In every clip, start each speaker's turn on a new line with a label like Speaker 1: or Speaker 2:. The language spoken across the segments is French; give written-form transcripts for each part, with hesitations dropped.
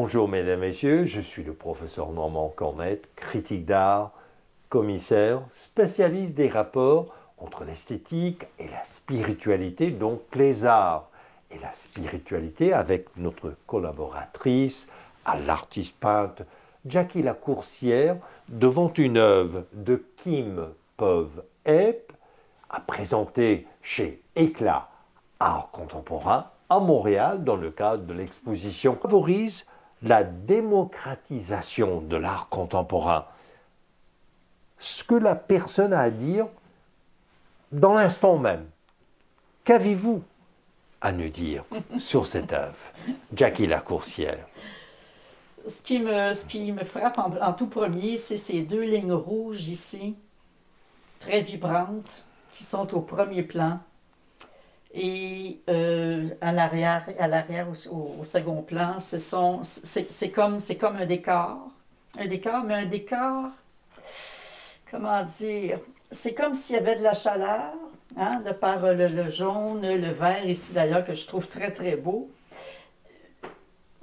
Speaker 1: Bonjour mesdames, messieurs, je suis le professeur Normand Cornette, critique d'art, commissaire, spécialiste des rapports entre l'esthétique et la spiritualité, donc les arts et la spiritualité, avec notre collaboratrice, l'artiste peintre Jackie Lacourcière, devant une œuvre de Kim Pov-Eep, à présenter chez Éclat Art Contemporain à Montréal dans le cadre de l'exposition favorise la démocratisation de l'art contemporain. Ce que la personne a à dire dans l'instant même. Qu'avez-vous à nous dire sur cette œuvre, Jackie Lacourcière?
Speaker 2: Ce qui me frappe en tout premier, c'est ces deux lignes rouges ici, très vibrantes, qui sont au premier plan. Et à l'arrière au second plan, c'est comme un décor. Un décor, mais un décor, comment dire, c'est comme s'il y avait de la chaleur, hein, de par le jaune, le vert ici d'ailleurs, que je trouve très très beau.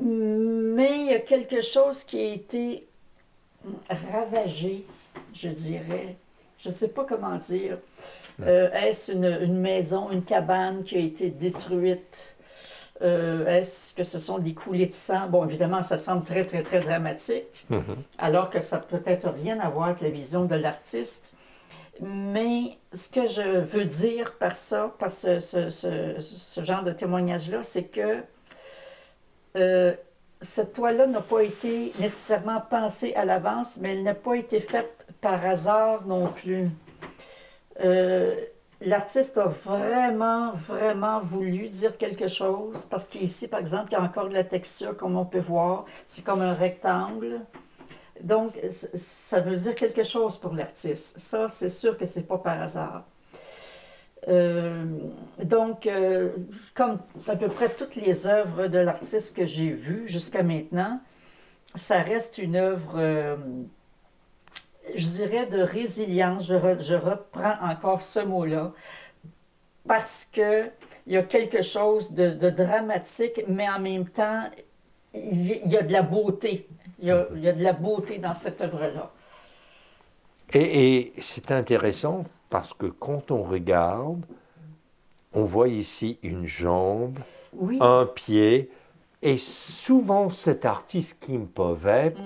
Speaker 2: Mais il y a quelque chose qui a été ravagé, je dirais. Je ne sais pas comment dire. Est-ce une maison, une cabane qui a été détruite? Est-ce que ce sont des coulées de sang? Bon, évidemment, ça semble très, très, très dramatique, alors que ça peut être rien à voir avec la vision de l'artiste. Mais ce que je veux dire par ça, par ce genre de témoignage-là, c'est que cette toile-là n'a pas été nécessairement pensée à l'avance, mais elle n'a pas été faite par hasard non plus. L'artiste a vraiment, vraiment voulu dire quelque chose, parce qu'ici, par exemple, il y a encore de la texture, comme on peut voir. C'est comme un rectangle. Donc, ça veut dire quelque chose pour l'artiste. Ça, c'est sûr que c'est pas par hasard. Comme à peu près toutes les œuvres de l'artiste que j'ai vues jusqu'à maintenant, ça reste une œuvre, je dirais, de résilience. Je reprends encore ce mot-là, parce qu'il y a quelque chose de dramatique, mais en même temps, il y a de la beauté. Il y a de la beauté dans cette œuvre-là.
Speaker 1: Et c'est intéressant parce que quand on regarde, on voit ici une jambe,
Speaker 2: Oui.
Speaker 1: un pied, et souvent cet artiste Kim Pov-Eep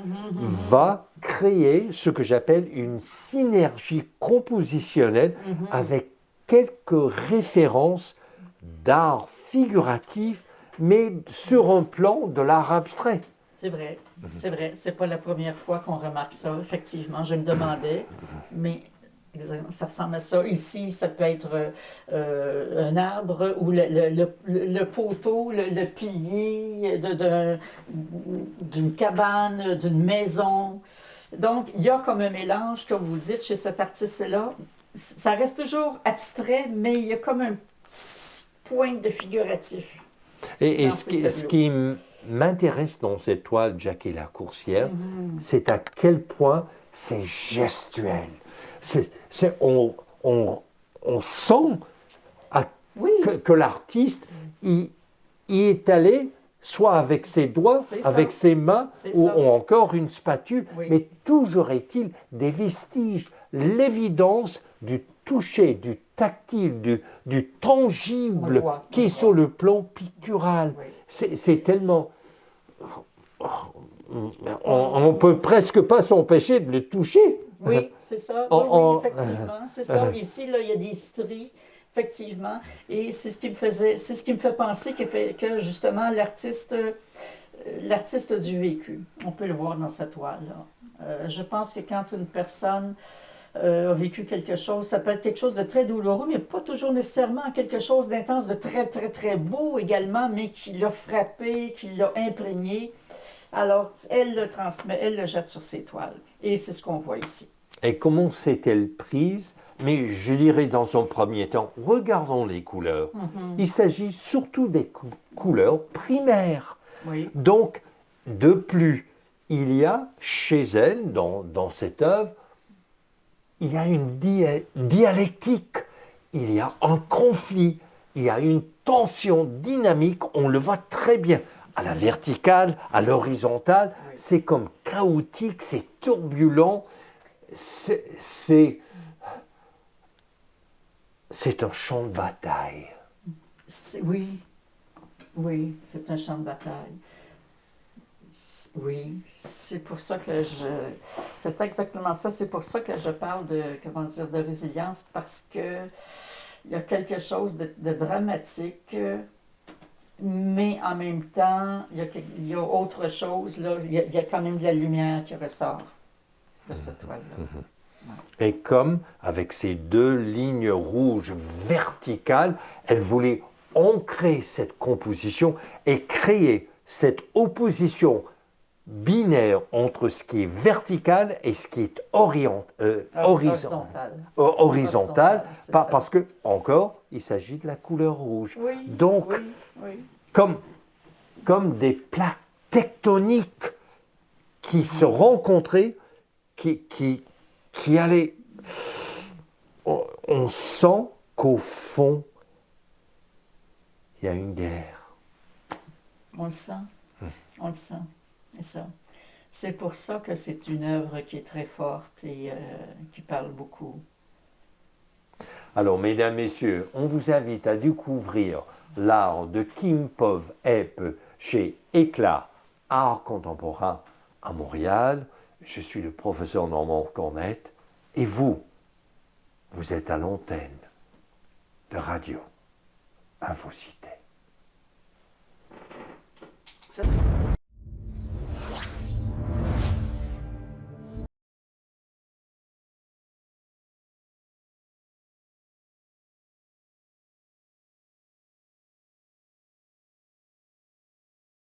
Speaker 1: va créer ce que j'appelle une synergie compositionnelle avec quelques références d'art figuratif, mais sur un plan de l'art abstrait.
Speaker 2: C'est vrai, c'est vrai. C'est pas la première fois qu'on remarque ça, effectivement. Je me demandais, mais ça ressemble à ça. Ici, ça peut être un arbre ou le poteau, le pilier d'une cabane, d'une maison. Donc, il y a comme un mélange, comme vous dites, chez cet artiste-là. Ça reste toujours abstrait, mais il y a comme un petit point de figuratif.
Speaker 1: Et ce qui m'intéresse dans cette toile, Jackie Lacourcière, c'est à quel point c'est gestuel. On sent que l'artiste y est allé, soit avec ses doigts, avec ses mains, ou encore une spatule, mais toujours est-il des vestiges, l'évidence du toucher, du tactile, du tangible qui est sur le plan pictural. C'est tellement... On ne peut presque pas s'empêcher de le toucher.
Speaker 2: Oui, c'est ça. Oui, effectivement, c'est ça. Ici, là, il y a des stries, effectivement. Et c'est ce qui me fait penser que justement, l'artiste a du vécu. On peut le voir dans cette toile-là. Je pense que quand une personne a vécu quelque chose, ça peut être quelque chose de très douloureux, mais pas toujours nécessairement quelque chose d'intense, de très, très, très beau également, mais qui l'a frappé, qui l'a imprégné. Alors, elle le transmet, elle le jette sur ses toiles. Et c'est ce qu'on voit ici.
Speaker 1: Et comment s'est-elle prise? Mais je dirais dans un premier temps, regardons les couleurs. Il s'agit surtout des couleurs primaires.
Speaker 2: Oui.
Speaker 1: Donc, de plus, il y a chez elle, dans cette œuvre, il y a une dialectique, il y a un conflit, il y a une tension dynamique, on le voit très bien à la verticale, à l'horizontale.
Speaker 2: Oui.
Speaker 1: C'est comme chaotique, c'est turbulent. C'est un champ de bataille.
Speaker 2: Oui, oui, c'est un champ de bataille. Oui, c'est pour ça que c'est exactement ça, c'est pour ça que je parle de, comment dire, de résilience, parce que il y a quelque chose de dramatique, mais en même temps, il y a autre chose, là, il y a quand même de la lumière qui ressort de cette toile-là.
Speaker 1: Et comme avec ces deux lignes rouges verticales, elle voulait ancrer cette composition et créer cette opposition binaire entre ce qui est vertical et ce qui est horizontal. Parce que, encore, il s'agit de la couleur rouge.
Speaker 2: Oui,
Speaker 1: donc,
Speaker 2: oui, oui.
Speaker 1: Comme des plaques tectoniques qui se rencontraient, qui allaient... On sent qu'au fond, il y a une guerre.
Speaker 2: On le sent. On le sent. C'est ça. C'est pour ça que c'est une œuvre qui est très forte et qui parle beaucoup.
Speaker 1: Alors, mesdames, messieurs, on vous invite à découvrir l'art de Kim Pov-Epp chez Éclat Art Contemporain à Montréal. Je suis le professeur Normand Cornette et vous êtes à l'antenne de Radio Infocité.